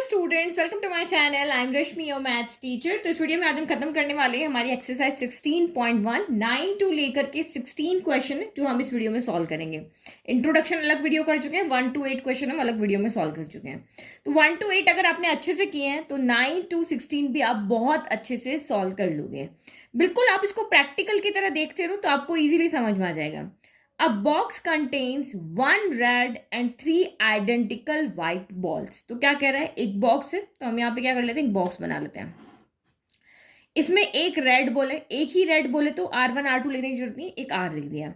Students, welcome to my channel. I am Rashmi, your maths teacher. तो इस video में आज हम खत्म करने वाले हैं हमारी एक्सरसाइज 16.1 9 टू लेकर के 16 क्वेश्चन है जो हम इस वीडियो में सॉल्व करेंगे। इंट्रोडक्शन अलग वीडियो कर चुके हैं, 1 to 8 क्वेश्चन हम अलग वीडियो में सॉल्व कर चुके हैं। तो 1 to 8 अगर आपने अच्छे से किए हैं तो 9 to 16 भी आप बहुत अच्छे से सॉल्व कर लोगे। बिल्कुल आप इसको प्रैक्टिकल की तरह देखते रहो तो आपको ईजिली समझ में आ जाएगा। A box contains 1 red and 3 identical white balls। तो क्या कह रहा है, एक बॉक्स है तो हम यहाँ पे क्या कर लेते हैं, एक बॉक्स बना लेते हैं। इसमें एक रेड बॉल है, एक ही रेड बॉल है तो R1 R2 लिखने की जरूरत नहीं, एक R लिख दिया।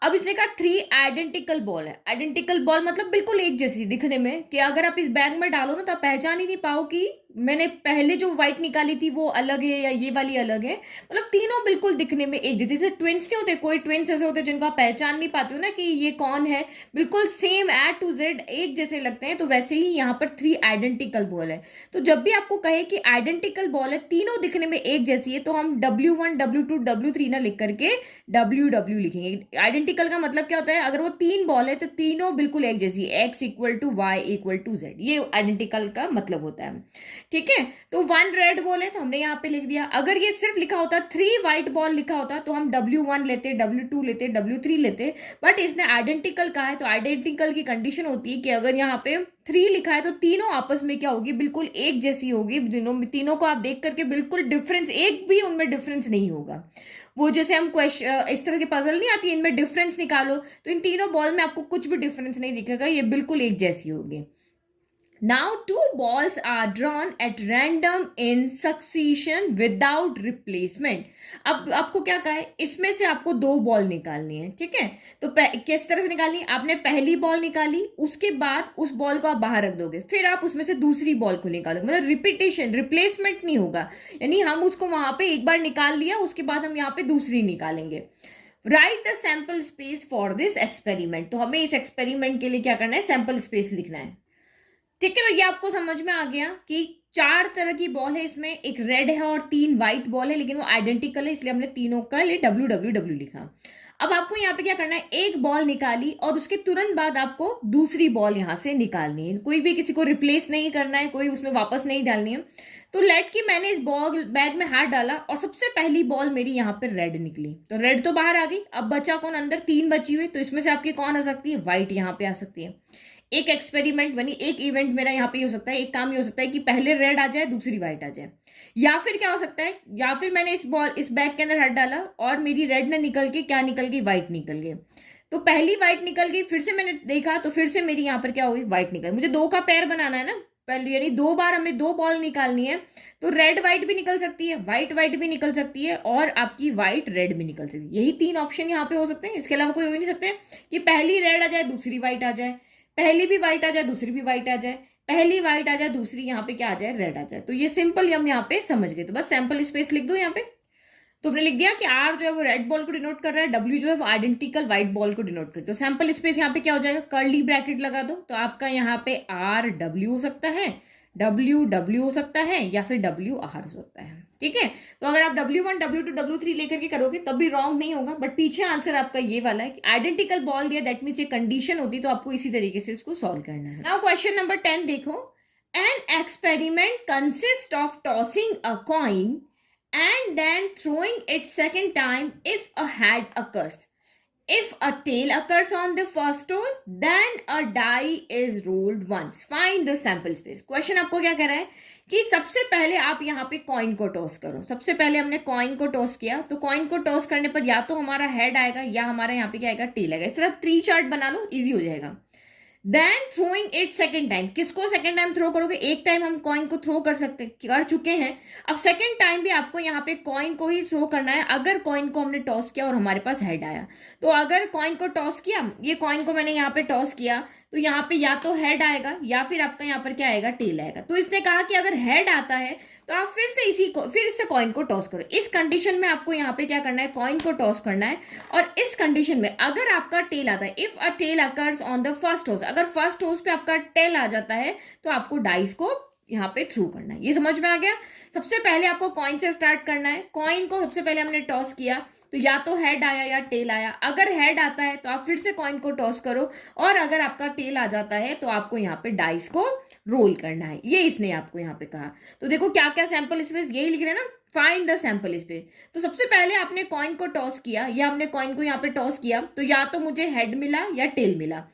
अब इसने कहा 3 आइडेंटिकल बॉल है। आइडेंटिकल बॉल मतलब बिल्कुल एक जैसी दिखने में, कि अगर आप इस बैग में डालो ना तो आप पहचान ही नहीं पाओ कि मैंने पहले जो व्हाइट निकाली थी वो अलग है या ये वाली अलग है। मतलब तीनों बिल्कुल दिखने में एक जैसे ट्विंस नहीं होते, कोई ट्विंस ऐसे होते हैं जिनको आप पहचान नहीं पाते हो ना कि ये कौन है, बिल्कुल सेम A to Z एक जैसे लगते हैं। तो वैसे ही यहाँ पर 3 आइडेंटिकल बॉल है। तो जब भी आपको कहे कि आइडेंटिकल बॉल है, तीनों दिखने में एक जैसी है, तो हम W1 W2 W3 ना लिख करके WW लिखेंगे। आइडेंटिकल का मतलब क्या होता है, अगर वो 3 बॉल है तो तीनों बिल्कुल एक जैसी, X equal to Y equal to Z, ये आइडेंटिकल का मतलब होता है। ठीक है, तो 1 रेड बॉल है तो हमने यहाँ पे लिख दिया। अगर ये सिर्फ लिखा होता 3 व्हाइट बॉल लिखा होता तो हम W1 लेते, W2 लेते, W3 लेते, बट इसने आइडेंटिकल कहा है तो आइडेंटिकल की कंडीशन होती है कि अगर यहाँ पे 3 लिखा है तो तीनों आपस में क्या होगी, बिल्कुल एक जैसी होगी। तीनों को आप देख करके बिल्कुल डिफरेंस, एक भी उनमें डिफरेंस नहीं होगा। वो जैसे हम क्वेश्चन इस तरह की पजल नहीं आती, इनमें डिफरेंस निकालो, तो इन तीनों बॉल में आपको कुछ भी डिफरेंस नहीं दिखेगा, ये बिल्कुल एक जैसी होगी। Now 2 balls are drawn at random in succession without replacement। अब आपको क्या कहा है, इसमें से आपको 2 बॉल निकालनी है। ठीक है, तो किस तरह से निकालनी है, आपने पहली बॉल निकाली, उसके बाद उस बॉल को आप बाहर रख दोगे, फिर आप उसमें से दूसरी बॉल को निकालोगे। मतलब रिपीटेशन, रिप्लेसमेंट नहीं होगा, यानी हम उसको वहां पे एक बार निकाल लिया, उसके बाद हम यहाँ पे दूसरी निकालेंगे। Right the sample space for this experiment. तो हमें इस एक्सपेरिमेंट के लिए क्या करना है, सैंपल स्पेस लिखना है। ठीक है, तो ये आपको समझ में आ गया कि 4 तरह की बॉल है इसमें, एक रेड है और 3 व्हाइट बॉल है, लेकिन वो आइडेंटिकल है इसलिए हमने तीनों का लिए WWW लिखा। अब आपको यहाँ पे क्या करना है, एक बॉल निकाली और उसके तुरंत बाद आपको दूसरी बॉल यहां से निकालनी है। कोई भी किसी को रिप्लेस नहीं करना है, कोई उसमें वापस नहीं डालनी है। तो लेट कि मैंने इस बॉल बैग में हाथ डाला और सबसे पहली बॉल मेरी यहाँ पे रेड निकली, तो रेड तो बाहर आ गई। अब बचा कौन, अंदर 3 बची हुई, तो इसमें से आपकी कौन आ सकती है, व्हाइट यहाँ पे आ सकती है। एक एक्सपेरिमेंट बनी, एक इवेंट मेरा यहाँ पे हो सकता है, एक काम ये हो सकता है कि पहले रेड आ जाए दूसरी व्हाइट आ जाए, या फिर क्या हो सकता है, या फिर मैंने इस बैग के अंदर हाथ डाला और मेरी रेड ने निकल के क्या निकल गई, व्हाइट निकल गई। तो पहली व्हाइट निकल गई, फिर से मैंने देखा तो फिर से मेरी यहाँ पर क्या हुई, व्हाइट निकल। मुझे 2 का पेयर बनाना है ना, पहले यानी 2 बार हमें 2 बॉल निकालनी है। तो रेड व्हाइट भी निकल सकती है, व्हाइट व्हाइट भी निकल सकती है, और आपकी व्हाइट रेड भी निकल सकती है। यही 3 ऑप्शन यहाँ पे हो सकते हैं, इसके अलावा कोई हो ही नहीं सकते कि पहली रेड आ जाए दूसरी व्हाइट आ जाए, पहली भी व्हाइट आ जाए दूसरी भी व्हाइट आ जाए, पहली व्हाइट आ जाए दूसरी यहाँ पे क्या आ जाए, रेड आ जाए। तो ये सिंपल हम यहाँ पे समझ गए। तो बस सैंपल स्पेस लिख दो यहाँ पे। तो हमने लिख दिया कि R जो है वो रेड बॉल को डिनोट कर रहा है, W जो है वो आइडेंटिकल व्हाइट बॉल को डिनोट कर रहा है। तो सैंपल स्पेस यहाँ पे क्या हो जाएगा, कर्ली ब्रैकेट लगा दो, तो आपका यहाँ पे RW हो सकता है, WW हो सकता है, या फिर WR हो सकता है। ठीक है, तो अगर आप W1 W2 W3 लेकर के करोगे तब भी रॉन्ग नहीं होगा, बट पीछे आंसर आपका ये वाला है कि आइडेंटिकल बॉल दिया, दैट मीन्स ये कंडीशन होती, तो आपको इसी तरीके से इसको सॉल्व करना है। नाउ क्वेश्चन नंबर 10 देखो। An experiment consist of tossing a coin and then throwing it second time if a head occurs. If a tail occurs on the first toss, then a die is rolled once. Find the sample space. Question आपको क्या कह रहा है कि सबसे पहले आप यहाँ पे कॉइन को टॉस करो। सबसे पहले हमने कॉइन को टॉस किया, तो कॉइन को टॉस करने पर या तो हमारा हेड आएगा या हमारा यहाँ पे क्या आएगा, टेल आएगा। इस तरह ट्री चार्ट बना लो, इजी हो जाएगा। Then throwing it second time, किसको सेकेंड टाइम थ्रो करोगे, एक टाइम हम कॉइन को थ्रो कर चुके हैं, अब सेकेंड टाइम भी आपको यहाँ पे कॉइन को ही थ्रो करना है। अगर कॉइन को हमने टॉस किया और हमारे पास हेड आया, तो अगर कॉइन को टॉस किया, ये कॉइन को मैंने यहाँ पे टॉस किया, तो यहाँ पे या तो हेड आएगा या फिर आपका यहाँ पर क्या आएगा, टेल आएगा। तो इसने कहा कि अगर हेड आता है तो आप फिर इससे कॉइन को टॉस करो। इस कंडीशन में आपको यहाँ पे क्या करना है, कॉइन को टॉस करना है। और इस कंडीशन में अगर आपका टेल आता है, if a tail occurs on the first toss, अगर फर्स्ट टॉस पे आपका टेल आ जाता है तो आपको डाइस को यहाँ पे थ्रू करना है। ये समझ में आ गया। सबसे पहले आपको कॉइन से स्टार्ट करना है। कॉइन को सबसे पहले हमने टॉस किया, तो या तो हेड आया या टेल आया। अगर हेड आता है तो आप फिर से कॉइन को टॉस करो, और अगर आपका टेल आ जाता है तो आपको यहाँ पे डाइस को रोल करना है, ये इसने आपको यहाँ पे कहा। तो देखो क्या क्या सैंपल स्पेस यही लिख रहे हैं ना, फाइंड द सैंपल स्पेस। तो सबसे पहले आपने कॉइन को टॉस किया, या हमने कॉइन को यहाँ पे टॉस किया, तो या तो मुझे हेड मिला या टेल मिला।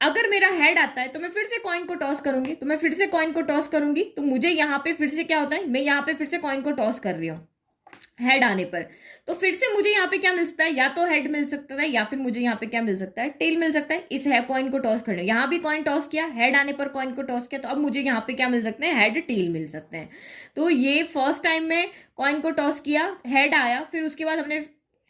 अगर मेरा हेड आता है तो मैं फिर से कॉइन को टॉस करूंगी, तो मैं फिर से कॉइन को टॉस करूंगी, तो मुझे यहाँ पे फिर से क्या होता है, मैं यहाँ पे फिर से कॉइन को टॉस कर रही हूँ हेड आने पर, तो फिर से मुझे यहाँ पे क्या मिल सकता है, या तो हेड मिल सकता है या फिर मुझे यहाँ पे क्या मिल सकता है, टेल मिल सकता है। इस है कॉइन को टॉस करने, यहाँ भी कॉइन टॉस किया, हेड आने पर कॉइन को टॉस किया, तो अब मुझे यहाँ पे क्या मिल सकते हैं, हेड टेल मिल सकते हैं। तो ये फर्स्ट टाइम में कॉइन को टॉस किया, हेड आया, फिर उसके बाद हमने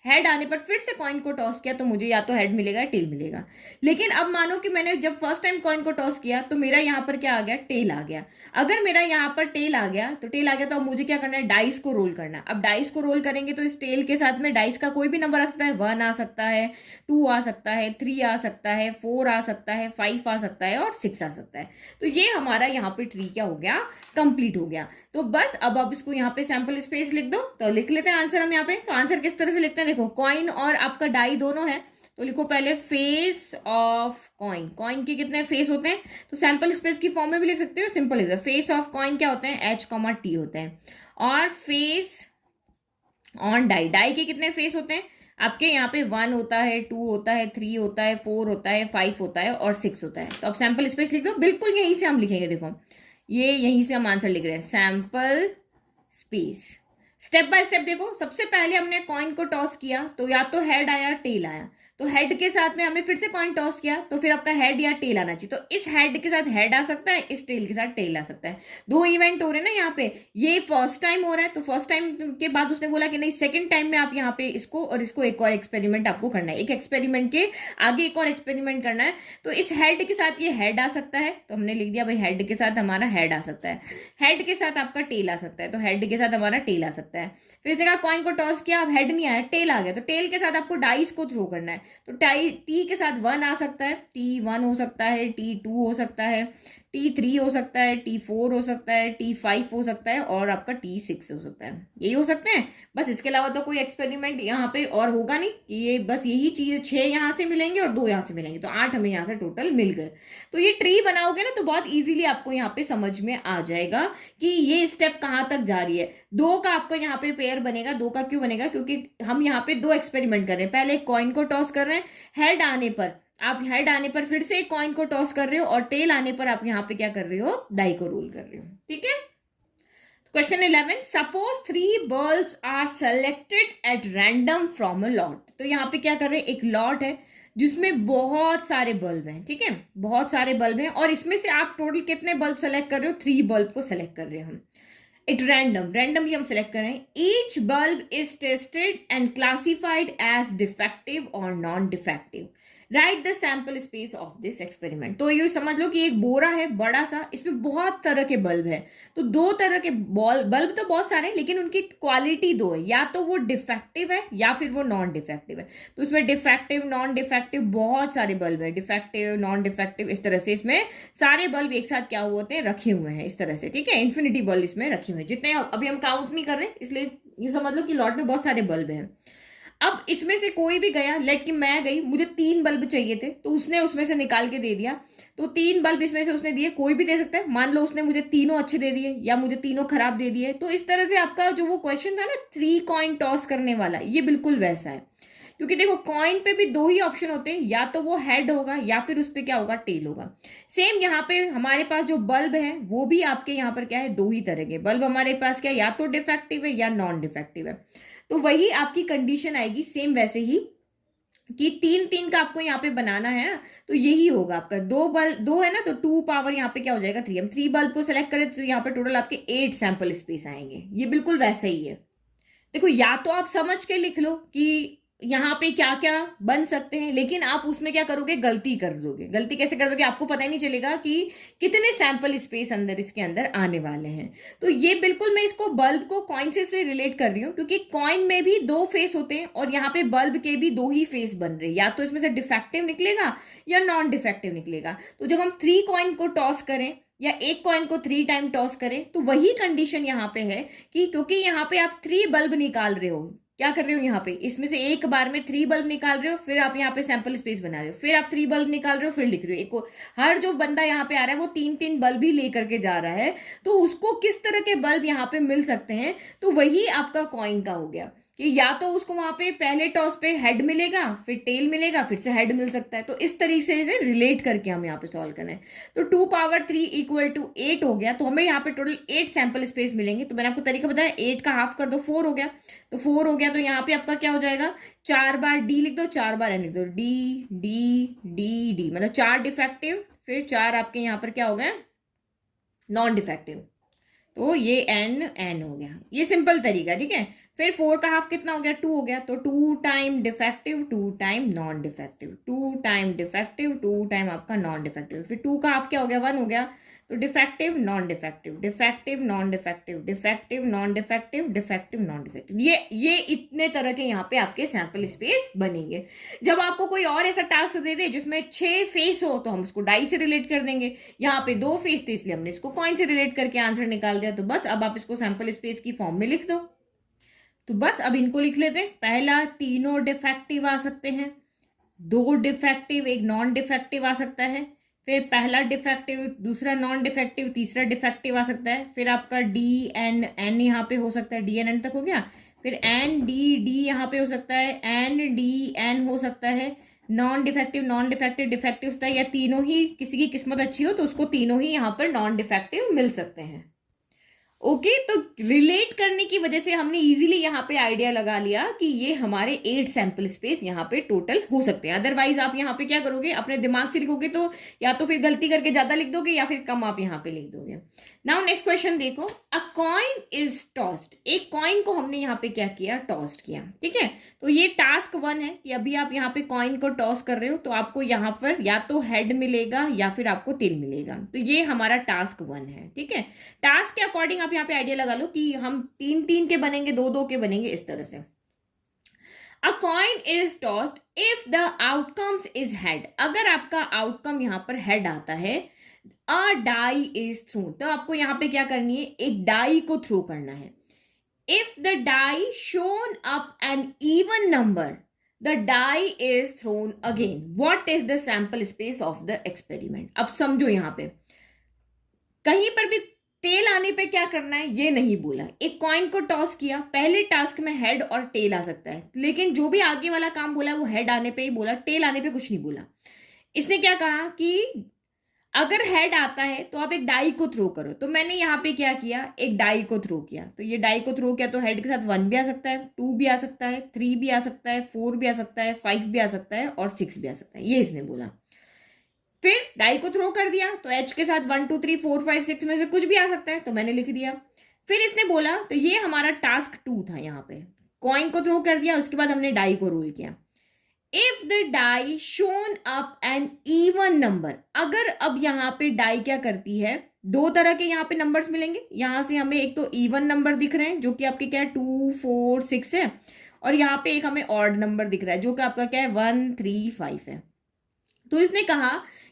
हेड आने पर फिर से कॉइन को टॉस किया, तो मुझे या तो हेड मिलेगा या टेल मिलेगा। लेकिन अब मानो कि मैंने जब फर्स्ट टाइम कॉइन को टॉस किया तो मेरा यहाँ पर क्या आ गया, टेल आ गया। अगर मेरा यहाँ पर टेल आ गया तो टेल आ गया, तो अब मुझे क्या करना है, डाइस को रोल करना है। अब डाइस को रोल करेंगे तो इस टेल के साथ में डाइस का कोई भी नंबर आ सकता है, 1 आ सकता है, 2 आ सकता है, 3 आ सकता है, 4 आ सकता है, 5 आ सकता है और 6 आ सकता है। तो ये हमारा यहाँ पे ट्री क्या हो गया, कंप्लीट हो गया। तो बस अब आप इसको यहाँ पे सैंपल स्पेस लिख दो। तो लिख लेते हैं आंसर हम यहाँ पे। तो आंसर किस तरह से लिखते हैं, देखो कॉइन और आपका डाई दोनों है, तो लिखो पहले फेस ऑफ कॉइन। कॉइन के कितने फेस होते हैं, तो सैंपल स्पेस की फॉर्म में भी लिख सकते हो, simple is face of coin क्या होते हैं, H, T होते हैं। और फेस ऑन डाई, डाई के कितने फेस होते हैं आपके, यहाँ पे 1 होता है, 2 होता है, 3 होता है, 4 होता है, 5 होता है और 6 होता है। तो अब सैंपल स्पेस लिख दो, बिल्कुल यहीं से हम लिखेंगे, देखो ये यहीं से हम आंसर लिख रहे हैं, sample space. Step by step देखो, सबसे पहले हमने कॉइन को टॉस किया, तो या तो हेड आया टेल आया, तो हेड के साथ में हमें फिर से कॉइन टॉस किया, तो फिर आपका हेड या टेल आना चाहिए। तो इस हेड के साथ हेड आ सकता है, इस टेल के साथ टेल आ सकता है। दो इवेंट हो रहे हैं ना यहाँ पे, ये फर्स्ट टाइम हो रहा है, तो फर्स्ट टाइम के बाद उसने बोला कि नहीं सेकंड टाइम में आप यहाँ पे इसको और इसको एक और एक्सपेरिमेंट आपको करना है, एक एक्सपेरिमेंट के आगे एक और एक्सपेरिमेंट करना है। तो इस हेड के साथ ये हेड आ सकता है, तो हमने लिख दिया भाई हेड के साथ हमारा हेड आ सकता है, हेड के साथ आपका टेल आ सकता है, तो हेड के साथ हमारा टेल आ सकता है। फिर इस जगह कॉइन को टॉस किया, अब हेड नहीं आया, टेल आ गया, तो टेल के साथ आपको डाइस को थ्रो करना है। तो टी के साथ 1 आ सकता है, T1 हो सकता है, T2 हो सकता है, T3 हो सकता है, T4 हो सकता है, T5 हो सकता है और आपका T6 हो सकता है। यही हो सकते हैं बस, इसके अलावा तो कोई एक्सपेरिमेंट यहाँ पे और होगा नहीं। ये बस यही चीज, 6 यहाँ से मिलेंगे और 2 यहाँ से मिलेंगे, तो 8 हमें यहाँ से टोटल मिल गए। तो ये ट्री बनाओगे ना तो बहुत इजीली आपको यहाँ पे समझ में आ जाएगा कि ये स्टेप कहाँ तक जा रही है। 2 का आपको यहाँ पे पेयर बनेगा, 2 का क्यों बनेगा, क्योंकि हम यहाँ पे 2 एक्सपेरिमेंट कर रहे हैं। पहले कॉइन को टॉस कर रहे हैं, हेड आने पर आप हेड आने पर फिर से एक कॉइन को टॉस कर रहे हो, और टेल आने पर आप यहाँ पे क्या कर रहे हो, डाई को रोल कर रहे हो। ठीक है, question 11, suppose 3 bulbs are selected at random from a lot. तो यहाँ पे क्या कर रहे हैं, एक लॉट है जिसमें बहुत सारे बल्ब हैं, ठीक है, बहुत सारे बल्ब हैं, और इसमें से आप टोटल कितने बल्ब सेलेक्ट कर रहे हो, 3 बल्ब को सेलेक्ट कर रहे हैं हम। इट रैंडमली हम सेलेक्ट कर रहे हैं। Each bulb is tested and classified as defective और non defective. Write the sample space of this experiment. तो ये समझ लो कि एक बोरा है बड़ा सा, इसमें बहुत तरह के बल्ब है। तो 2 तरह के बल्ब तो बहुत सारे, लेकिन उनकी क्वालिटी 2 है, या तो वो डिफेक्टिव है या फिर वो नॉन डिफेक्टिव है। तो इसमें डिफेक्टिव नॉन डिफेक्टिव बहुत सारे बल्ब है, डिफेक्टिव नॉन डिफेक्टिव, इस तरह से इसमें सारे बल्ब एक साथ क्या होते हैं, रखे हुए हैं इस तरह से। ठीक है, इन्फिनिटी बल्ब इसमें रखे हुए हैं, जितने अभी हम काउंट नहीं कर रहे, इसलिए ये समझ लो कि लॉट में बहुत सारे बल्ब हैं। अब इसमें से कोई भी गया, लेट कि मैं गई, मुझे 3 बल्ब चाहिए थे, तो उसने उसमें से निकाल के दे दिया। तो 3 बल्ब इसमें से उसने दिए, कोई भी दे सकता है। मान लो उसने मुझे तीनों अच्छे दे दिए या मुझे तीनों खराब दे दिए। तो इस तरह से आपका जो वो क्वेश्चन था ना 3 कॉइन टॉस करने वाला, ये बिल्कुल वैसा है। क्योंकि देखो कॉइन पे भी 2 ही ऑप्शन होते हैं, या तो वो हेड होगा या फिर उस पर क्या होगा, टेल होगा। सेम यहाँ पे हमारे पास जो बल्ब है वो भी आपके यहाँ पर क्या है, 2 ही तरह के बल्ब हमारे पास क्या है, या तो डिफेक्टिव है या नॉन डिफेक्टिव है। तो वही आपकी कंडीशन आएगी सेम वैसे ही कि 3 का आपको यहाँ पे बनाना है। तो यही होगा आपका 2 है ना, तो 2 पावर यहाँ पे क्या हो जाएगा 3। हम 3 बल्ब को सेलेक्ट करें तो यहाँ पे टोटल आपके 8 सैंपल स्पेस आएंगे। ये बिल्कुल वैसा ही है। देखो या तो आप समझ के लिख लो कि यहाँ पे क्या क्या बन सकते हैं, लेकिन आप उसमें क्या करोगे, गलती कर दोगे। गलती कैसे कर दोगे, आपको पता ही नहीं चलेगा कि कितने सैंपल स्पेस अंदर इसके अंदर आने वाले हैं। तो ये बिल्कुल मैं इसको बल्ब को कॉइन से रिलेट कर रही हूँ, क्योंकि कॉइन में भी 2 फेस होते हैं और यहाँ पे बल्ब के भी 2 ही फेस बन रहे हैं, या तो इसमें से डिफेक्टिव निकलेगा या नॉन डिफेक्टिव निकलेगा। तो जब हम 3 कॉइन को टॉस करें या एक कॉइन को 3 टाइम टॉस करें, तो वही कंडीशन यहाँ पे है कि क्योंकि यहाँ पे आप 3 बल्ब निकाल रहे हो, क्या कर रहे हो यहाँ पे, इसमें से एक बार में 3 बल्ब निकाल रहे हो, फिर आप यहाँ पे सैंपल स्पेस बना रहे हो, फिर आप 3 बल्ब निकाल रहे हो, फिर लिख रहे हो। एक हर जो बंदा यहाँ पे आ रहा है वो 3-3 बल्ब ही लेकर के जा रहा है, तो उसको किस तरह के बल्ब यहाँ पे मिल सकते हैं, तो वही आपका कॉइन का हो गया कि या तो उसको वहां पे पहले टॉस पे हेड मिलेगा, फिर टेल मिलेगा, फिर से हेड मिल सकता है। तो इस तरीके से रिलेट करके हम यहाँ पे सॉल्व करना है। तो 2 पावर 3 इक्वल टू 8 हो गया, तो हमें यहाँ पे टोटल 8 सैंपल स्पेस मिलेंगे। तो मैंने आपको तरीका बताया, 8 का हाफ कर दो 4 हो गया, तो 4 हो गया। तो यहाँ पे आपका क्या हो जाएगा, 4 बार डी लिख दो, 4 बार एन लिख दो, डी डी डी डी, मतलब 4 डिफेक्टिव, फिर 4 आपके यहाँ पर क्या हो गया, नॉन डिफेक्टिव। तो ये एन एन हो गया, ये सिंपल तरीका, ठीक है। फिर 4 का हाफ कितना हो गया, 2 हो गया, तो 2 time defective, 2 time non defective, 2 time defective, 2 time आपका नॉन डिफेक्टिव। फिर 2 का हाफ क्या हो गया, 1 हो गया, तो defective non defective, defective non defective, defective non defective, defective non defective. ये इतने तरह के यहाँ पे आपके सैंपल स्पेस बनेंगे। जब आपको कोई और ऐसा टास्क दे दे जिसमें 6 फेस हो, तो हम उसको डाई से रिलेट कर देंगे। यहाँ पे 2 फेस थे, इसलिए हमने इसको कॉइन से रिलेट करके आंसर निकाल दिया। तो बस अब आप इसको सैंपल स्पेस की फॉर्म में लिख दो। तो बस अब इनको लिख लेते हैं। पहला, तीनों डिफेक्टिव आ सकते हैं, 2 डिफेक्टिव, एक नॉन डिफेक्टिव आ सकता है। फिर पहला डिफेक्टिव, दूसरा नॉन डिफेक्टिव, तीसरा डिफेक्टिव आ सकता है। फिर आपका डी एन एन यहाँ पे हो सकता है, डी एन एन तक हो गया। फिर एन डी डी यहाँ पे हो सकता है, एन डी एन हो सकता है। Non defective, non defective, defective होता है, या तीनों ही, किसी की किस्मत अच्छी हो तो उसको तीनों ही यहाँ पर नॉन डिफेक्टिव मिल सकते हैं। ओके तो रिलेट करने की वजह से हमने इजीली यहाँ पे आइडिया लगा लिया कि ये हमारे 8 सैंपल स्पेस यहाँ पे टोटल हो सकते हैं। अदरवाइज आप यहाँ पे क्या करोगे, अपने दिमाग से लिखोगे तो या तो फिर गलती करके ज्यादा लिख दोगे या फिर कम आप यहाँ पे लिख दोगे। नाउ नेक्स्ट क्वेश्चन देखो, अ कॉइन इज टॉस्ड। एक कॉइन को हमने यहाँ पे क्या किया, टॉस्ट किया, ठीक है। तो ये टास्क 1 है कि अभी आप यहाँ पे कॉइन को टॉस कर रहे हो, तो आपको यहाँ पर या तो हेड मिलेगा या फिर आपको टेल मिलेगा। तो ये हमारा टास्क 1 है, ठीक है। टास्क के अकॉर्डिंग आप यहाँ पे आइडिया लगा लो कि हम 3-3 के बनेंगे, 2-2 के बनेंगे, इस तरह से। अ coin is tossed if the outcomes is head. अगर आपका आउटकम यहाँ पर हेड आता है, अ डाई इज थ्रू, तो आपको यहाँ पे क्या करनी है, एक डाई को थ्रो करना है। If the die shown up an even number, the die is thrown again. What is the sample space of the experiment. अब समझो, यहाँ पे कहीं पर भी टेल आने पे क्या करना है ये नहीं बोला। एक कॉइन को टॉस किया, पहले टास्क में हेड और टेल आ सकता है, लेकिन जो भी आगे वाला काम बोला वो हेड आने पे ही बोला, टेल आने पे कुछ नहीं बोला। इसने क्या कहा कि अगर हेड आता है तो आप एक डाई को थ्रो करो। तो मैंने यहाँ पे क्या किया, एक डाई को थ्रो किया। तो ये डाई को थ्रो किया तो हेड के साथ 1 भी आ सकता है, 2 भी आ सकता है, 3 भी आ सकता है, 4 भी आ सकता है, 5 भी आ सकता है और 6 भी आ सकता है, ये इसने बोला। फिर डाई को थ्रो कर दिया तो एच के साथ 1 2 3 4 5 6 में से कुछ भी आ सकता है, तो मैंने लिख दिया। फिर इसने बोला, तो ये हमारा टास्क 2 था। यहाँ पे कॉइन को थ्रो कर दिया, उसके बाद हमने डाई को रोल किया। If the die shown up an even number, अगर अब यहाँ पे डाई क्या करती है, 2 तरह के यहाँ पे नंबर्स मिलेंगे। यहाँ से हमें एक तो इवन नंबर दिख रहे हैं जो कि आपके क्या है 2 4 6 है, और यहाँ पे एक हमें ऑड नंबर दिख रहा है जो कि आपका क्या है 1 3 5 है। तो इसने कहा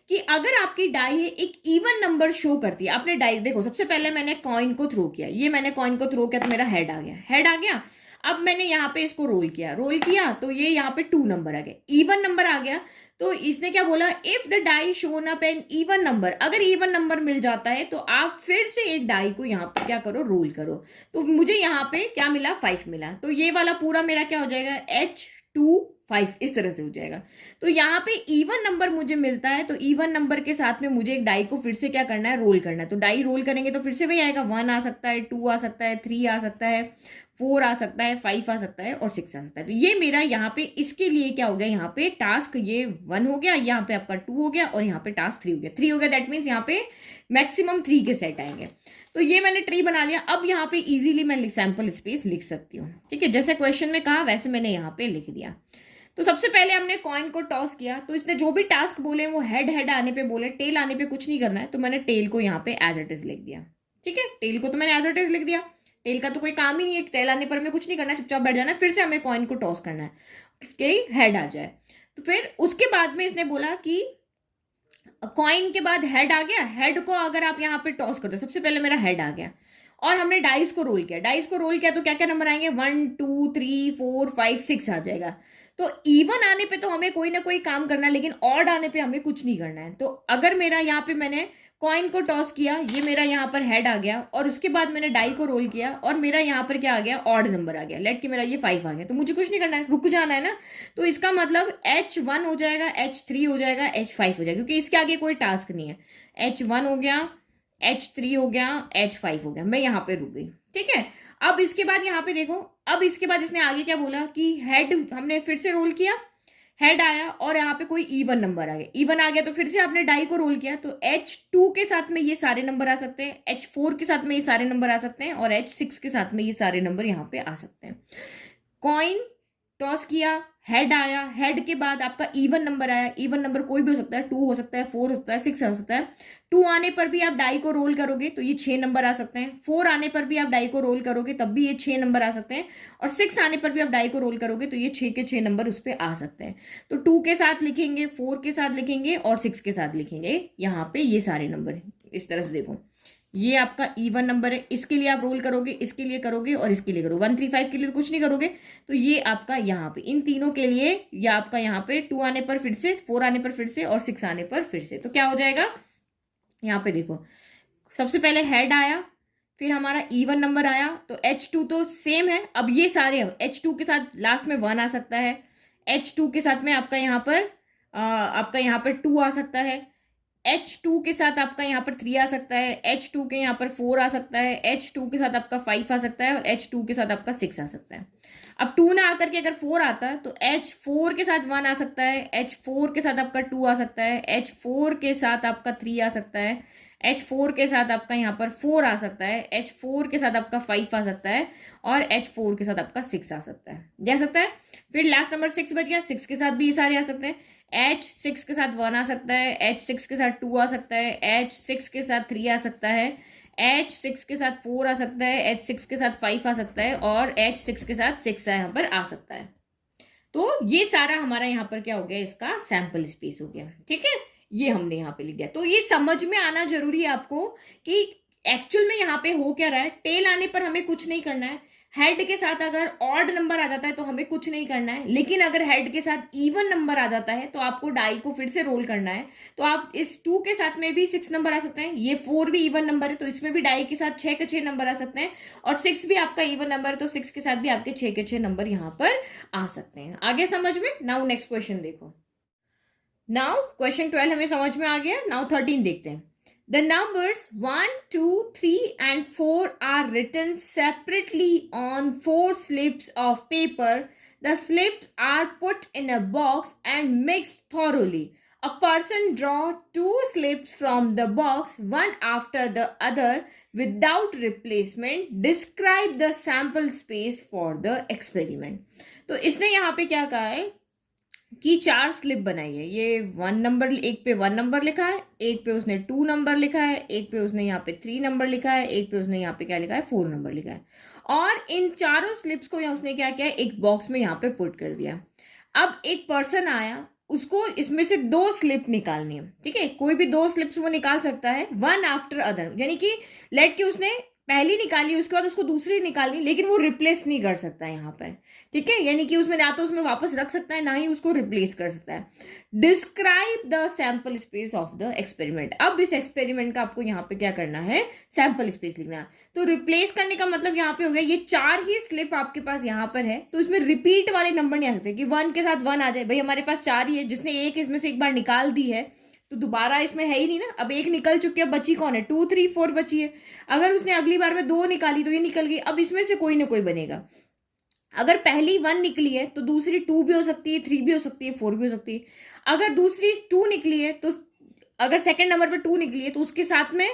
कि अगर आपकी डाई है एक इवन नंबर शो करती है, आपने डाई देखो, सबसे पहले मैंने कॉइन को थ्रो किया, ये मैंने कॉइन को थ्रो किया तो मेरा हेड आ गया, हेड आ गया। अब मैंने यहाँ पे इसको रोल किया, रोल किया तो ये यहाँ पे 2 नंबर आ गया, इवन नंबर आ गया। तो इसने क्या बोला, if the die shown up an even number, अगर इवन नंबर मिल जाता है तो आप फिर से एक डाई को यहाँ पे क्या करो, रोल करो। तो मुझे यहाँ पे क्या मिला, 5 मिला। तो ये वाला पूरा मेरा क्या हो जाएगा, H2 5 इस तरह से हो जाएगा। तो यहाँ पे इवन नंबर मुझे मिलता है, तो इवन नंबर के साथ में मुझे एक डाई को फिर से क्या करना है, रोल करना है। तो डाई रोल करेंगे तो फिर से वही आएगा, 1 आ सकता है, 2 आ सकता है, 3 आ सकता है, 4 आ सकता है, 5 आ सकता है और 6 आ सकता है। तो ये मेरा यहाँ पे इसके लिए क्या हो गया, यहाँ पे टास्क ये 1 हो गया, यहाँ पे आपका 2 हो गया और यहाँ पे टास्क 3 हो गया। 3 हो गया दैट मीन्स यहाँ पे मैक्सिमम 3 के सेट आएंगे। तो ये मैंने ट्री बना लिया। अब यहाँ पे इजीली मैं सैंपल स्पेस लिख सकती हूँ, ठीक है। जैसे क्वेश्चन में कहा वैसे मैंने यहाँ पे लिख दिया। तो सबसे पहले हमने कॉइन को टॉस किया, तो इसने जो भी टास्क बोले वो हेड हेड आने पे बोले, टेल आने पे कुछ नहीं करना है। तो मैंने टेल को यहाँ पे एज इट इज लिख दिया, ठीक है। टेल को तो मैंने एज इट इज लिख दिया, टेल का तो कोई काम ही नहीं है, टेल आने पर हमें कुछ नहीं करना है, चुपचाप बैठ जाना है। फिर से हमें कॉइन को टॉस करना है कि हेड आ जाए। तो फिर उसके बाद में इसने बोला कि कॉइन के बाद हेड आ गया, हेड को अगर आप यहाँ पे टॉस कर दो, सबसे पहले मेरा हेड आ गया और हमने डाइस को रोल किया, डाइस को रोल किया तो क्या क्या नंबर आएंगे, 1 2 3 4 5 6 आ जाएगा। तो इवन आने पे तो हमें कोई ना कोई काम करना है, लेकिन ऑड आने पे हमें कुछ नहीं करना है। तो अगर मेरा यहाँ पे मैंने कॉइन को टॉस किया, ये मेरा यहाँ पर हेड आ गया, और उसके बाद मैंने डाई को रोल किया और मेरा यहाँ पर क्या आ गया, ऑड नंबर आ गया, लेट कि मेरा ये 5 आ गया, तो मुझे कुछ नहीं करना है, रुक जाना है ना। तो इसका मतलब H1 हो जाएगा, H3 हो जाएगा, H5 हो जाएगा, क्योंकि इसके आगे कोई टास्क नहीं है। H1 हो गया, H3 हो गया, H5 हो गया, मैं यहाँ पे रुक गई, ठीक है। अब इसके बाद यहाँ पे देखो, अब इसके बाद इसने आगे क्या बोला कि हेड हमने फिर से रोल किया, हेड आया और यहाँ पे कोई इवन नंबर आ गया, इवन आ गया तो फिर से आपने डाई को रोल किया, तो H2 के साथ में ये सारे नंबर आ सकते हैं, H4 के साथ में ये सारे नंबर आ सकते हैं, और H6 के साथ में ये सारे नंबर यहाँ पे आ सकते हैं। कॉइन टॉस किया, हेड आया, हेड के बाद आपका इवन नंबर आया, इवन नंबर कोई भी हो सकता है, 2 हो सकता है, 4 हो सकता है, 6 हो सकता है। 2 आने पर भी आप डाई को रोल करोगे तो ये 6 नंबर आ सकते हैं, 4 आने पर भी आप डाई को रोल करोगे तब भी ये 6 नंबर आ सकते हैं, और 6 आने पर भी आप डाई को रोल करोगे तो ये 6 के 6 नंबर उस पर आ सकते हैं। तो 2 के साथ लिखेंगे, 4 के साथ लिखेंगे और 6 के साथ लिखेंगे, यहाँ पे ये सारे नंबर इस तरह से देखो, ये आपका इवन नंबर है, इसके लिए आप रोल करोगे, इसके लिए करोगे और इसके लिए करोगे, 1 3 5 के लिए तो कुछ नहीं करोगे। तो ये आपका यहाँ पे इन तीनों के लिए, या आपका यहाँ पे 2 आने पर फिर से, 4 आने पर फिर से और 6 आने पर फिर से, तो क्या हो जाएगा, यहाँ पे देखो सबसे पहले हेड आया, फिर हमारा इवन नंबर आया, तो H2 तो सेम है। अब ये सारे H2 के साथ लास्ट में 1 आ सकता है, H2 के साथ में आपका यहाँ पर 2 आ सकता है, H2 के साथ आपका यहाँ पर 3 आ सकता है, H2 के यहाँ पर 4 आ सकता है, H2 के साथ आपका 5 आ सकता है, और H2 के साथ आपका 6 आ सकता है। अब 2 ना आकर के अगर 4 आता है तो H4 के साथ 1 आ सकता है, H4 के साथ आपका 2 आ सकता है, H4 के साथ आपका 3 आ सकता है, H4 के साथ आपका यहाँ पर 4 आ सकता है, H4 के साथ आपका 5 आ सकता है, और H4 के साथ आपका 6 आ सकता है, जा सकता है। फिर लास्ट नंबर 6 बच गया, 6 के साथ भी ये सारे आ सकते हैं, H6 के साथ 1 आ सकता है, H6 के साथ 2 आ सकता है, H6 के साथ 3 आ सकता है, H6 के साथ 4 आ सकता है, H6 के साथ 5 आ सकता है, और H6 के साथ 6 यहाँ पर आ सकता है। तो ये सारा हमारा यहाँ पर क्या हो गया, इसका सैंपल स्पेस हो गया, ठीक है। ये हमने यहाँ पे लिख दिया। तो ये समझ में आना जरूरी है आपको कि एक्चुअल में यहाँ पे हो क्या रहा है। टेल आने पर हमें कुछ नहीं करना है, हेड के साथ अगर ऑड नंबर आ जाता है तो हमें कुछ नहीं करना है, लेकिन अगर हेड के साथ इवन नंबर आ जाता है तो आपको डाई को फिर से रोल करना है। तो आप इस 2 के साथ में भी 6 नंबर आ सकते हैं, ये 4 भी इवन नंबर है तो इसमें भी डाई के साथ 6 के 6 नंबर आ सकते हैं, और 6 भी आपका इवन नंबर है तो 6 के साथ भी आपके 6 के 6 नंबर यहाँ पर आ सकते हैं। आगे समझ में। नाउ नेक्स्ट क्वेश्चन देखो। नाउ क्वेश्चन 12 हमें समझ में आ गया। नाउ 13 देखते हैं। The numbers 1, 2, 3 and 4 are written separately on 4 slips of paper. The slips are put in a box and mixed thoroughly. A person draw 2 slips from the box, one after the other, without replacement. Describe the sample space for the experiment. तो इसने यहाँ पे क्या कहा है कि 4 slip बनाई है। ये 1 नंबर, एक पे 1 नंबर लिखा है, एक पे उसने 2 नंबर लिखा है, एक पे उसने यहाँ पे 3 नंबर लिखा है, एक पे उसने यहाँ पे क्या लिखा है, 4 नंबर लिखा है। और इन चारों स्लिप्स को उसने क्या किया, एक बॉक्स में यहाँ पे पुट कर दिया। अब एक पर्सन आया, उसको इसमें से 2 स्लिप निकालनी है, ठीक है। कोई भी 2 स्लिप्स वो निकाल सकता है, वन आफ्टर अदर, यानी कि लेट के उसने पहली निकाली, उसके बाद उसको दूसरी निकालनी, लेकिन वो रिप्लेस नहीं कर सकता यहाँ पर, ठीक है। यानी कि उसमें ना तो उसमें वापस रख सकता है, ना ही उसको रिप्लेस कर सकता है। Describe the sample space of the experiment. अब इस एक्सपेरिमेंट का आपको यहाँ पे क्या करना है, सैंपल स्पेस लिखना है। तो रिप्लेस करने का मतलब यहाँ पे हो गया, ये 4 ही स्लिप आपके पास यहाँ पर है, तो इसमें रिपीट वाले नंबर नहीं आ सकते कि 1 के साथ 1 आ जाए। भाई हमारे पास 4 ही है, जिसने एक इसमें से एक बार निकाल दी है तो दोबारा इसमें है ही नहीं ना। अब एक निकल चुकी है, बची कौन है, 2 3 4 बची है। अगर उसने अगली बार में 2 निकाली तो ये निकल गई, अब इसमें से कोई ना कोई बनेगा। अगर पहली 1 निकली है तो दूसरी 2 भी हो सकती है, 3 भी हो सकती है, 4 भी हो सकती है। अगर दूसरी 2 निकली है तो अगर सेकंड नंबर पर 2 निकली है तो उसके साथ में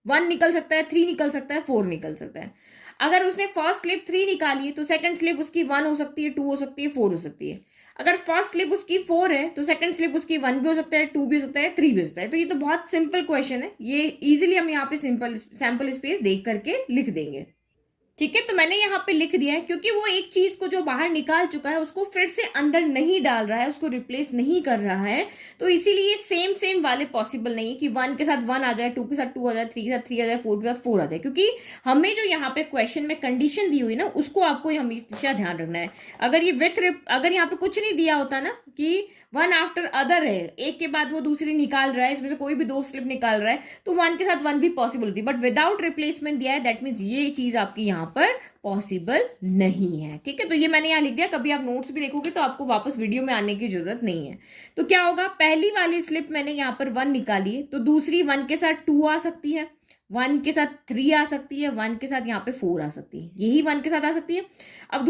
1 निकल सकता है, 3 निकल सकता है, 4 निकल सकता है। अगर उसने फर्स्ट स्लिप 3 निकाली है तो सेकंड स्लिप उसकी 1 हो सकती है, 2 हो सकती है, 4 हो सकती है। अगर फर्स्ट स्लिप उसकी 4 है तो सेकंड स्लिप उसकी 1 भी हो सकता है, 2 भी हो सकता है, 3 भी हो सकता है। तो ये तो बहुत सिंपल क्वेश्चन है, ये इजीली हम यहाँ पे सिंपल सैंपल स्पेस देख करके लिख देंगे, ठीक है, तो मैंने यहाँ पे लिख दिया है क्योंकि वो एक चीज को जो बाहर निकाल चुका है उसको फिर से अंदर नहीं डाल रहा है, उसको रिप्लेस नहीं कर रहा है, तो इसीलिए सेम सेम वाले पॉसिबल नहीं है कि 1 के साथ 1 आ जाए, 2 के साथ 2 आ जाए, 3 के साथ 3 आ जाए, 4 के साथ 4 आ जाए, क्योंकि हमें जो यहाँ पे क्वेश्चन में कंडीशन दी हुई ना उसको आपको हमेशा ध्यान रखना है। अगर ये अगर यहाँ पे कुछ नहीं दिया होता ना कि 1 आफ्टर अदर है, एक के बाद वो दूसरी निकाल रहा है, इसमें से कोई भी 2 स्लिप निकाल रहा है, तो 1 के साथ 1 भी पॉसिबल होती है, बट विदाउट रिप्लेसमेंट दिया है, दैट मीन्स ये चीज आपकी यहाँ पर पॉसिबल नहीं है। ठीक है, तो ये मैंने यहाँ लिख दिया, कभी आप नोट्स भी देखोगे तो आपको वापस वीडियो में आने की जरूरत नहीं है। तो क्या होगा, पहली वाली स्लिप मैंने यहाँ पर 1 निकाली है, तो दूसरी 1 के साथ 2 आ सकती है, 1 के साथ 3 आ सकती है, 1 के साथ यहाँ पे 4 आ सकती है, यही 1 के साथ आ सकती है। अब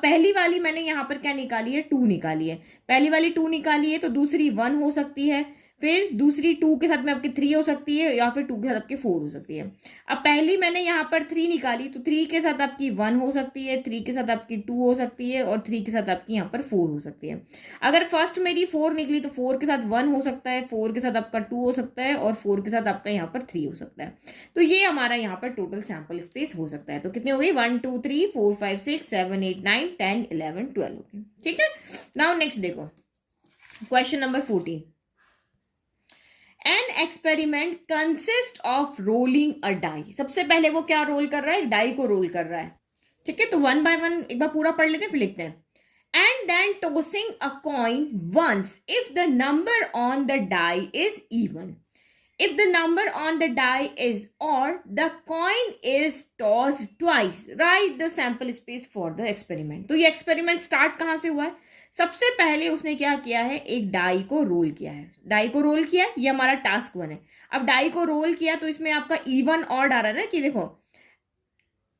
पहली वाली मैंने यहाँ पर क्या निकाली है, 2 निकाली है, पहली वाली 2 निकाली है, तो दूसरी 1 हो सकती है, फिर दूसरी 2 के साथ में आपकी 3 हो सकती है, या फिर 2 के साथ आपकी 4 हो सकती है। अब पहली मैंने यहाँ पर 3 निकाली, तो 3 के साथ आपकी 1 हो सकती है, 3 के साथ आपकी 2 हो सकती है, और 3 के साथ आपकी यहाँ पर 4 हो सकती है। अगर फर्स्ट मेरी 4 निकली तो 4 के साथ 1 हो सकता है, 4 के साथ आपका 2 हो सकता है, और 4 के साथ आपका यहाँ पर 3 हो सकता है। तो ये हमारा यहाँ पर टोटल सैंपल स्पेस हो सकता है। तो कितने हो गए, 1 2 3 4 5 6 7 8 9 10 11 12 हो गए। ठीक है, नाउ नेक्स्ट देखो question number 14। An experiment consist of rolling a die. सबसे पहले वो क्या रोल कर रहा है, डाई को रोल कर रहा है। ठीक है, तो 1 बाय 1 एक बार पूरा पढ़ लेते हैं, फिर लिखते हैं। And then tossing a coin once if the number on the die is even. If the number on the die is odd, the coin is tossed twice. Write the sample space for the experiment. तो ये experiment start कहाँ से हुआ है, सबसे पहले उसने क्या किया है, एक डाई को रोल किया है, डाई को रोल किया, ये हमारा टास्क 1 है। अब डाई को रोल किया तो इसमें आपका इवन ऑड आ रहा है ना, कि देखो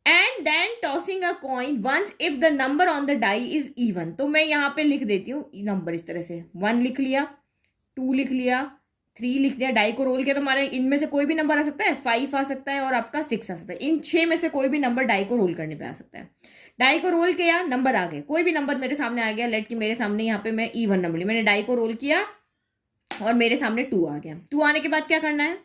and then tossing a coin once if the number on the die is even. तो मैं यहाँ पे लिख देती हूँ नंबर इस तरह से, 1 लिख लिया, 2 लिख लिया, 3 लिख दिया, डाई को रोल किया, तो हमारे इनमें से कोई भी नंबर आ सकता है, 5 आ सकता है और आपका 6 आ सकता है, इन 6 में से कोई भी नंबर डाई को रोल करने पे आ सकता है। डाई को रोल किया, नंबर आ गए, कोई भी नंबर मेरे सामने आ गया, लेट कि मेरे सामने यहाँ पे मैं इवन नंबर ली, मैंने डाई को रोल किया और मेरे सामने 2 आ गया। 2 आने के बाद क्या करना है,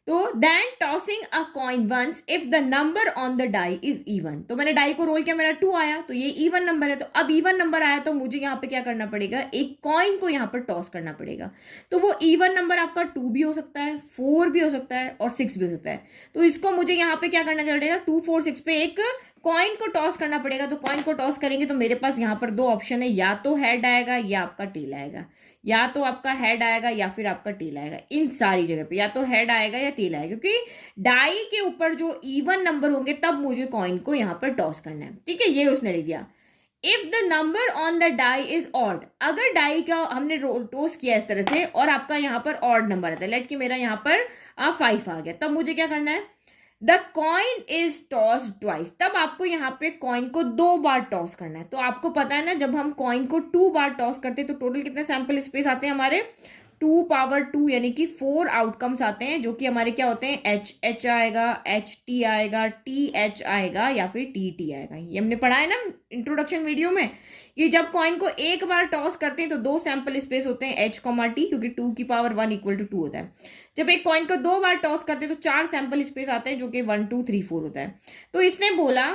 तो then tossing a coin once if the number on the die is even. तो मैंने डाई को रोल किया, मेरा 2 आया, तो ये इवन नंबर है, तो अब इवन नंबर आया तो मुझे यहाँ पे क्या करना पड़ेगा, एक कॉइन को यहाँ पर टॉस करना पड़ेगा। तो वो इवन नंबर आपका 2 भी हो सकता है, 4 भी हो सकता है और 6 भी हो सकता है। तो इसको मुझे यहाँ पे क्या करना पड़ेगा, 2 4 6 पे एक कॉइन को टॉस करना पड़ेगा। तो कॉइन को टॉस करेंगे तो मेरे पास यहाँ पर 2 ऑप्शन है, या तो हेड आएगा या आपका टेल आएगा, या तो आपका हेड आएगा या फिर आपका टेल आएगा। इन सारी जगह पे या तो हेड आएगा या टेल आएगा, क्योंकि डाई के ऊपर जो इवन नंबर होंगे तब मुझे कॉइन को यहाँ पर टॉस करना है। ठीक है, ये उसने लिख दिया। If the number on the die is odd, अगर डाई का हमने टॉस किया इस तरह से और आपका यहाँ पर ऑड नंबर आता है, लेट कि मेरा यहाँ पर 5 आ गया, तब मुझे क्या करना है, the coin is toss twice. तब आपको यहाँ पे कॉइन को 2 बार टॉस करना है। तो आपको पता है ना, जब हम कॉइन को 2 बार टॉस करते हैं तो टोटल कितने सैंपल स्पेस आते हैं हमारे, 2 पावर 2 यानी कि 4 आउटकम्स आते हैं, जो कि हमारे क्या होते हैं, एच एच आएगा, एच टी आएगा, टी एच आएगा या फिर टी टी आएगा। ये हमने पढ़ा है ना इंट्रोडक्शन वीडियो में, कि जब कॉइन को एक बार टॉस करते हैं तो 2 सैंपल स्पेस होते हैं, एच कॉमा टी, क्योंकि 2 की पावर 1 इक्वल टू 2 होता है। जब एक कॉइन को 2 बार टॉस करते हैं तो 4 सैंपल स्पेस आते हैं, जो कि 1 2 3 4 होता है। तो इसने बोला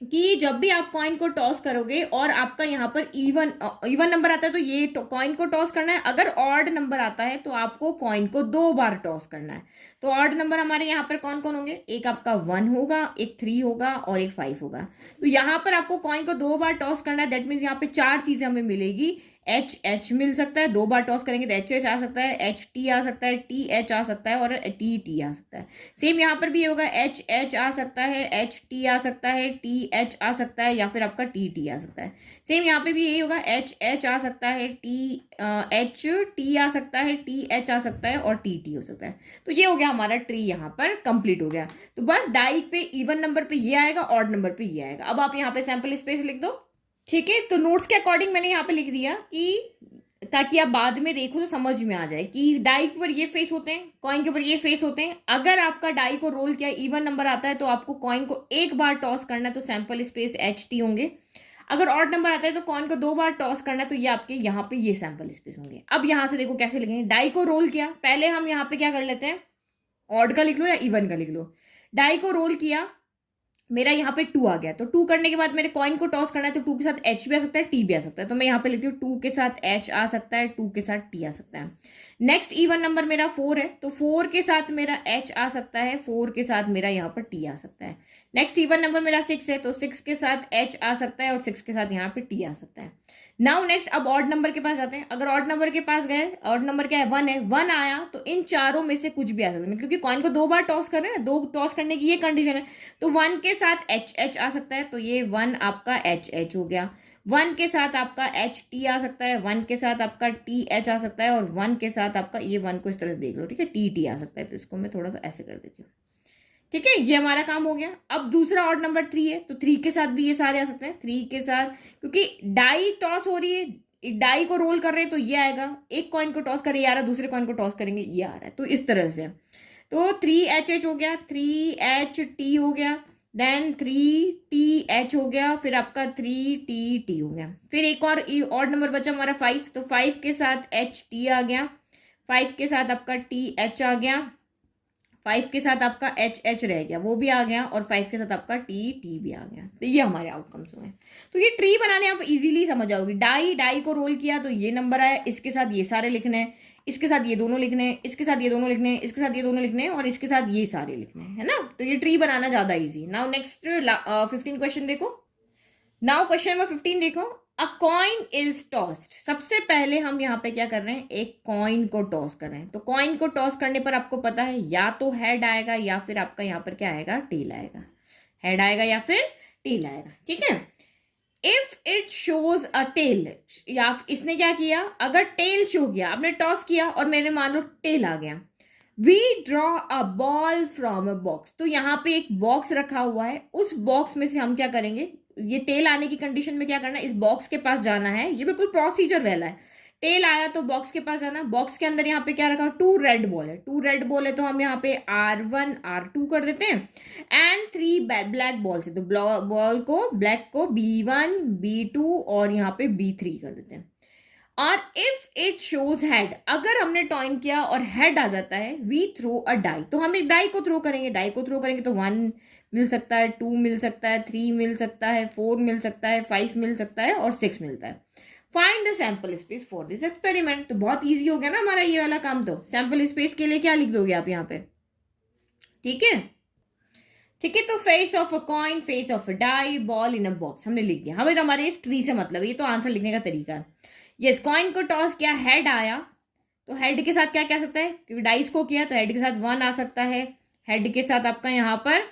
कि जब भी आप कॉइन को टॉस करोगे और आपका यहाँ पर इवन नंबर आता है तो ये कॉइन को टॉस करना है, अगर ऑड नंबर आता है तो आपको कॉइन को 2 बार टॉस करना है। तो ऑड नंबर हमारे यहाँ पर कौन कौन होंगे, एक आपका 1 होगा, एक 3 होगा और एक 5 होगा। तो यहाँ पर आपको कॉइन को 2 बार टॉस करना है, दैट मीन्स यहाँ पे 4 चीजें हमें मिलेगी। एच एच मिल सकता है, 2 बार टॉस करेंगे तो एच एच आ सकता है, एच टी आ सकता है, टी एच आ सकता है और टी टी आ सकता है। सेम यहाँ पर भी ये होगा, एच एच आ सकता है, एच टी आ सकता है, टी एच आ सकता है या फिर आपका टी टी आ सकता है। सेम यहाँ पे भी यही होगा, एच एच आ सकता है, एच टी आ सकता है, टी एच आ सकता है और टी टी हो सकता है। तो ये हो गया हमारा ट्री, यहाँ पर कंप्लीट हो गया। तो बस डाई पे इवन नंबर पे ये आएगा, ऑड नंबर पे ये आएगा। अब आप यहाँ पे सैंपल स्पेस लिख दो। ठीक है, तो नोट्स के अकॉर्डिंग मैंने यहाँ पे लिख दिया कि ताकि आप बाद में देखो तो समझ में आ जाए कि डाई के ऊपर ये फेस होते हैं, कॉइन के ऊपर ये फेस होते हैं। अगर आपका डाई को रोल किया इवन नंबर आता है तो आपको कॉइन को 1 बार टॉस करना है, तो सैंपल स्पेस एच टी होंगे। अगर ऑड नंबर आता है तो कॉइन को 2 बार टॉस करना है, तो ये आपके यहाँ पे ये सैंपल स्पेस होंगे। अब यहाँ से देखो कैसे लिखेंगे, डाई को रोल किया, पहले हम यहाँ पे क्या कर लेते हैं, ऑड का लिख लो या इवन का लिख लो। डाई को रोल किया, मेरा यहाँ पे 2 आ गया, तो 2 करने के बाद मेरे कॉइन को टॉस करना है, तो 2 के साथ H भी आ सकता है, T भी आ सकता है, तो मैं यहाँ पे लिखती हूँ 2 के साथ H आ सकता है, 2 के साथ T आ सकता है। नेक्स्ट इवन नंबर मेरा 4 है, तो 4 के साथ मेरा H आ सकता है, 4 के साथ मेरा यहाँ पर T आ सकता है। नेक्स्ट इवन नंबर मेरा 6 है, तो 6 के साथ H आ सकता है और 6 के साथ यहाँ पे T आ सकता है। नाउ नेक्स्ट अब ऑड नंबर के पास जाते हैं। अगर ऑड नंबर के पास गए, ऑड नंबर क्या है, 1 है, 1 आया तो इन चारों में से कुछ भी आ सकता है, क्योंकि कॉइन को 2 बार टॉस कर रहे हैं ना, 2 टॉस करने की ये कंडीशन है, तो 1 के साथ एच एच आ सकता है, तो ये 1 आपका एच एच हो गया। 1 के साथ आपका एच टी आ सकता है, 1 के साथ आपका टी एच आ सकता है, और 1 के साथ आपका ये 1 को इस तरह से देख लो, ठीक है, टी टी आ सकता है, तो इसको मैं थोड़ा सा ऐसे कर देती हूँ, ठीक है, ये हमारा काम हो गया। अब दूसरा ऑड नंबर 3 है, तो 3 के साथ भी ये सारे आ सकते हैं, 3 के साथ, क्योंकि डाई टॉस हो रही है, डाई को रोल कर रहे हैं तो ये आएगा, एक कॉइन को टॉस कर ये आ रहा है, दूसरे कॉइन को टॉस करेंगे ये आ रहा है, तो इस तरह से। तो 3HH हो गया, 3HT हो गया, देन 3TH हो गया, फिर आपका 3TT हो गया, फिर एक और ऑड नंबर बचा हमारा 5, तो 5 के साथ HT आ गया, 5 के साथ आपका TH आ गया, 5 के साथ आपका HH रह गया, वो भी आ गया, और 5 के साथ आपका TT भी आ गया। तो ये हमारे आउटकम्स हुए। तो ये ट्री बनाने आप इजीली समझ जाओगे। डाई डाई को रोल किया तो ये नंबर आया, इसके साथ ये सारे लिखने हैं, इसके साथ ये दोनों लिखने हैं, इसके साथ ये दोनों लिखने हैं, इसके साथ ये दोनों लिखने हैं, और इसके साथ ये सारे लिखने हैं, है ना। तो ये ट्री बनाना ज्यादा ईजी। नाउ नेक्स्ट 15 क्वेश्चन देखो। नाउ क्वेश्चन नंबर 15 देखो। अ कॉइन इज टॉस्ड। सबसे पहले हम यहाँ पे क्या कर रहे हैं, एक कॉइन को टॉस कर रहे हैं। तो कॉइन को टॉस करने पर आपको पता है या तो हेड आएगा या फिर आपका यहाँ पर क्या आएगा, टेल आएगा। हेड आएगा या फिर टेल आएगा, ठीक है। If it shows a tail, या इसने क्या किया, अगर टेल शो किया, आपने टॉस किया और मेरे मान लो टेल आ गया, we draw a ball from a box. तो यहाँ पे एक बॉक्स रखा हुआ है, उस बॉक्स में से हम क्या करेंगे, ये टेल आने की कंडीशन में क्या करना है, इस बॉक्स के पास जाना है। ये बिल्कुल प्रोसीजर वाला है। टेल आया तो बॉक्स के पास जाना, बॉक्स के अंदर यहाँ पे क्या रखा, 2 रेड बॉल है, 2 रेड बॉल है, तो हम यहाँ पे R1 R2 कर देते हैं, एंड 3 ब्लैक बॉल्स है, तो बॉल को ब्लैक को B1 B2 और यहाँ पे B3 कर देते हैं। और इफ इट शोज हेड, अगर हमने टॉइन किया और हेड आ जाता है, वी थ्रो अ डाई, तो हम एक डाई को थ्रो करेंगे। डाई को थ्रो करेंगे तो 1 मिल सकता है, 2 मिल सकता है, 3 मिल सकता है, 4 मिल सकता है, 5 मिल सकता है, और 6 मिलता है। Find the sample space for this experiment. तो बहुत ईजी हो गया ना हमारा ये वाला काम। तो सैंपल स्पेस के लिए क्या लिख दोगे आप यहाँ पे, ठीक है, ठीक है। तो face of a coin, face of a die, ball in a box हमने लिख दिया। हमें तो हमारे इस ट्री से मतलब है, ये तो आंसर लिखने का तरीका है। यस, कॉइन को टॉस किया, हेड आया, तो हेड के साथ क्या कह सकता है, क्योंकि डाइस को किया तो हेड के साथ 1 आ सकता है, हेड के साथ आपका यहाँ पर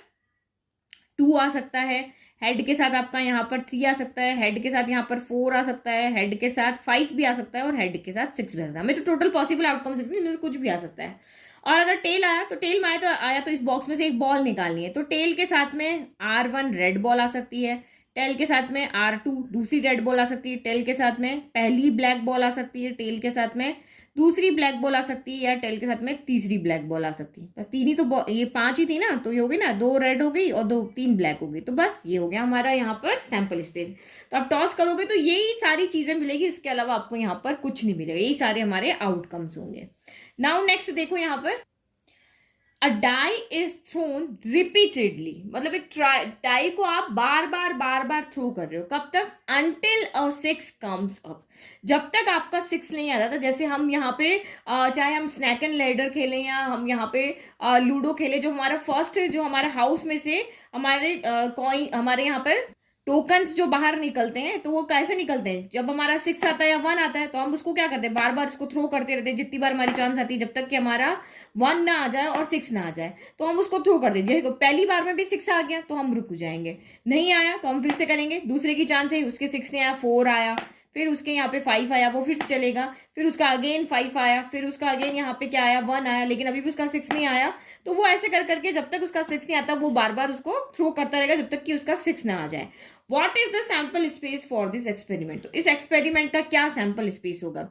2 आ सकता है, हेड के साथ आपका यहाँ पर 3 आ सकता है, हेड के साथ यहाँ पर 4 आ सकता है, हेड के साथ 5 भी आ सकता है, और हेड के साथ 6 भी आ सकता है। हमें तो टोटल पॉसिबल आउटकम्स इनमें से कुछ भी आ सकता है। और अगर टेल आया तो टेल में आया तो इस बॉक्स में से एक बॉल निकालनी है, तो टेल के साथ में R1 रेड बॉल आ सकती है, टेल के साथ में R2 दूसरी रेड बॉल आ सकती है, टेल के साथ में पहली ब्लैक बॉल आ सकती है, टेल के साथ में दूसरी ब्लैक बॉल आ सकती है, या टेल के साथ में तीसरी ब्लैक बॉल आ सकती है। बस 3 ही तो, ये 5 ही थी ना, तो ये हो गई ना, 2 रेड हो गई और 3 ब्लैक हो गई। तो बस ये हो गया हमारा यहाँ पर सैंपल स्पेस। तो आप टॉस करोगे तो यही सारी चीजें मिलेगी, इसके अलावा आपको यहाँ पर कुछ नहीं मिलेगा, यही सारे हमारे आउटकम्स होंगे। नाउ नेक्स्ट देखो यहाँ पर, अ डाई इज थ्रोन रिपीटेडली, मतलब एक डाई को आप बार बार थ्रो कर रहे हो, कब तक, अंटिल अ 6 कम्स अप, जब तक आपका 6 नहीं आ जाता। जैसे हम यहाँ पे चाहे हम स्नैक एंड लैडर खेलें या हम यहाँ पे लूडो खेलें, जो हमारा फर्स्ट, जो हमारे हाउस में से हमारे कॉइन, हमारे यहाँ पर टोकन्स जो बाहर निकलते हैं, तो वो कैसे निकलते हैं, जब हमारा 6 आता है या 1 आता है, तो हम उसको क्या करते हैं, बार बार उसको थ्रो करते रहते हैं, जितनी बार हमारी चांस आती है, जब तक कि हमारा 1 ना आ जाए और 6 ना आ जाए, तो हम उसको थ्रो कर देंगे। पहली बार में भी 6 आ गया तो हम रुक जाएंगे, नहीं आया तो हम फिर से करेंगे, दूसरे की चांस है, उसके 6 नहीं आया, 4 आया, फिर उसके यहाँ पे 5 आया, वो फिर से चलेगा, फिर उसका अगेन 5 आया, फिर उसका अगेन यहाँ पे क्या आया, 1 आया, लेकिन अभी भी उसका 6 नहीं आया, तो वो ऐसे कर करके जब तक उसका 6 नहीं आता, वो बार बार उसको थ्रो करता रहेगा जब तक कि उसका 6 ना आ जाए। What is the sample space for this experiment. तो इस एक्सपेरिमेंट का क्या सैंपल स्पेस होगा।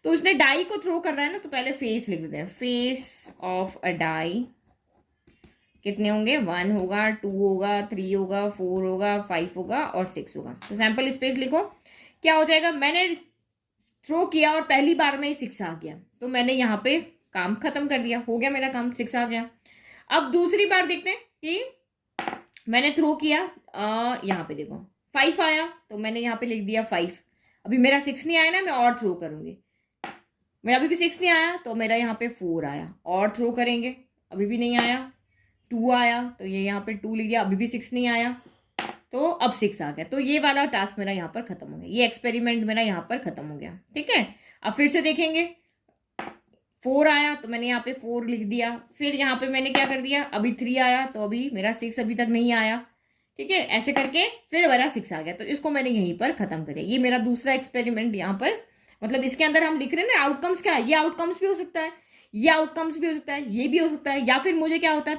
तो उसने डाई को थ्रो कर रहा है ना, तो पहले फेस लिख देते हैं, फेस ऑफ अ डाई कितने होंगे, 1 होगा, 2 होगा, 3 होगा, 4 होगा, 5 होगा और 6 होगा। तो सैंपल स्पेस लिखो, क्या हो जाएगा, मैंने थ्रो किया और पहली बार में ही 6 आ गया, तो मैंने यहाँ पे काम खत्म कर दिया, हो गया मेरा काम, 6 आ गया। अब दूसरी बार देखते हैं कि मैंने थ्रो किया, यहाँ पे देखो 5 आया तो मैंने यहाँ पे लिख दिया 5। अभी मेरा 6 नहीं आया ना, मैं और थ्रो करूंगी। मेरा अभी भी 6 नहीं आया तो मेरा यहाँ पे 4 आया, और थ्रो करेंगे, अभी भी नहीं आया। 2 आया तो ये यहाँ पे 2 लिख दिया, अभी भी 6 नहीं आया तो अब 6 आ गया। तो ये वाला टास्क मेरा यहाँ पर खत्म हो गया, ये एक्सपेरिमेंट मेरा यहाँ पर खत्म हो गया। ठीक है, अब फिर से देखेंगे। 4 आया तो मैंने यहाँ पे 4 लिख दिया। फिर यहाँ पे मैंने क्या कर दिया, अभी 3 आया तो अभी मेरा 6 अभी तक नहीं आया। ठीक है, ऐसे करके फिर मेरा 6 आ गया, तो इसको मैंने यहीं पर खत्म कर दिया। ये मेरा दूसरा एक्सपेरिमेंट यहाँ पर, मतलब इसके अंदर हम लिख रहे हैं ना आउटकम्स क्या है, ये आउटकम्स भी हो सकता है, ये आउटकम्स भी हो सकता है, ये भी हो सकता है, या फिर मुझे क्या होता है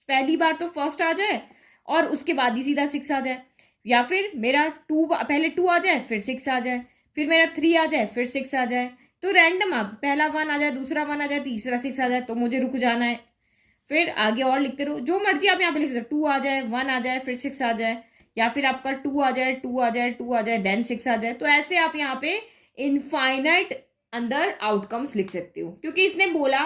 पहली बार तो फर्स्ट आ जाए और उसके बाद ही सीधा 6 आ जाए, या फिर मेरा 2 पहले 2 आ जाए फिर 6 आ जाए, फिर मेरा 3 आ जाए फिर 6 आ जाए। तो रैंडम, आप पहला 1 आ जाए, दूसरा 1 आ जाए, तीसरा 6 आ जाए, तो मुझे रुक जाना है। फिर आगे और लिखते रहो, जो मर्जी आप यहाँ पे लिख सकते हो, 2 आ जाए, 1 आ जाए, फिर 6 आ जाए, या फिर आपका 2 आ जाए, 2 आ जाए, 2 आ जाए, देन 6 आ जाए। तो ऐसे आप यहाँ पे इनफाइनाइट अंदर आउटकम्स लिख सकते हो, क्योंकि इसने बोला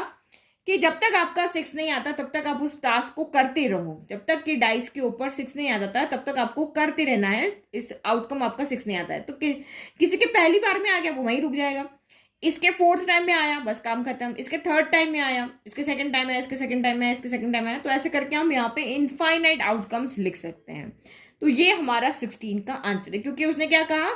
कि जब तक आपका 6 नहीं आता तब तक आप उस टास्क को करते रहो, जब तक कि डाइस के ऊपर 6 नहीं आ जाता तब तक आपको करते रहना है। इस आउटकम आपका 6 नहीं आता है तो किसी के पहली बार में आ गया वो वहीं रुक जाएगा, इसके 4th टाइम में आया बस काम खत्म, इसके 3rd टाइम में आया, इसके 2nd टाइम आया, इसके 2nd टाइम में आया, इसके 2nd टाइम में आया। तो ऐसे करके हम यहाँ पे इनफाइनाइट आउटकम्स लिख सकते हैं। तो ये हमारा 16 का आंसर है, क्योंकि उसने क्या कहा,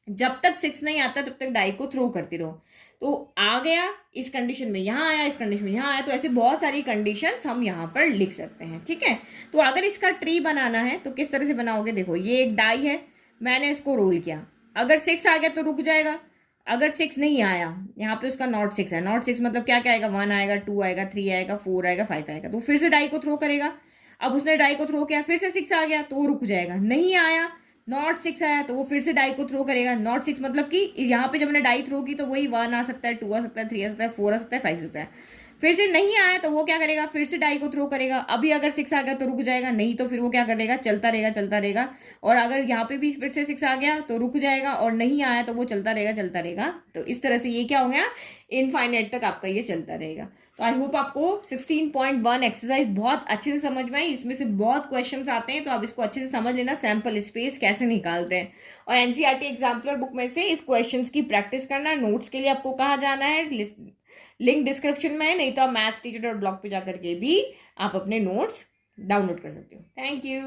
जब तक 6 नहीं आता तब तक डाई को थ्रो करती रहो। तो आ गया इस कंडीशन में, यहाँ आया इस कंडीशन में, यहाँ आया, तो ऐसे बहुत सारी कंडीशंस हम यहाँ पर लिख सकते हैं। ठीक है, तो अगर इसका ट्री बनाना है तो किस तरह से बनाओगे, देखो ये एक डाई है, मैंने इसको रोल किया, अगर 6 आ गया तो रुक जाएगा, अगर 6 नहीं आया, यहाँ पे उसका नॉट 6 है, नॉट 6 मतलब क्या क्या आएगा, 1 आएगा, 2 आएगा, 3 आएगा, 4 आएगा, 5 आएगा, तो फिर से डाई को थ्रो करेगा। अब उसने डाई को थ्रो किया, फिर से 6 आ गया तो वो रुक जाएगा, नहीं आया, नॉट 6 आया तो वो फिर से डाई को थ्रो करेगा। नॉट 6 मतलब कि यहाँ पे जब मैंने डाई थ्रो की तो वही 1 आ सकता है, 2 आ सकता है, 3 आ सकता है, 4 आ सकता है, 5 आ सकता है। फिर से नहीं आया तो वो क्या करेगा, फिर से डाई को थ्रो करेगा, अभी अगर 6 आ गया तो रुक जाएगा, नहीं तो फिर वो क्या करेगा, चलता रहेगा चलता रहेगा। और अगर यहाँ पे भी फिर से 6 आ गया तो रुक जाएगा, और नहीं आया तो वो चलता रहेगा चलता रहेगा। तो इस तरह से ये क्या हो गया, इनफाइनाइट तक आपका ये चलता रहेगा। तो आई होप आपको 16.1 एक्सरसाइज बहुत अच्छे से समझ में आई, इसमें से बहुत क्वेश्चंस आते हैं तो आप इसको अच्छे से समझ लेना, सैंपल स्पेस कैसे निकालते हैं। और एनसीईआरटी एग्जाम्पलर बुक में से इस क्वेश्चंस की प्रैक्टिस करना। नोट्स के लिए आपको कहाँ जाना है, लिंक डिस्क्रिप्शन में है, नहीं तो आप मैथ्स टीचर.blog पे जाकर के भी आप अपने नोट्स डाउनलोड कर सकते हो। Thank you.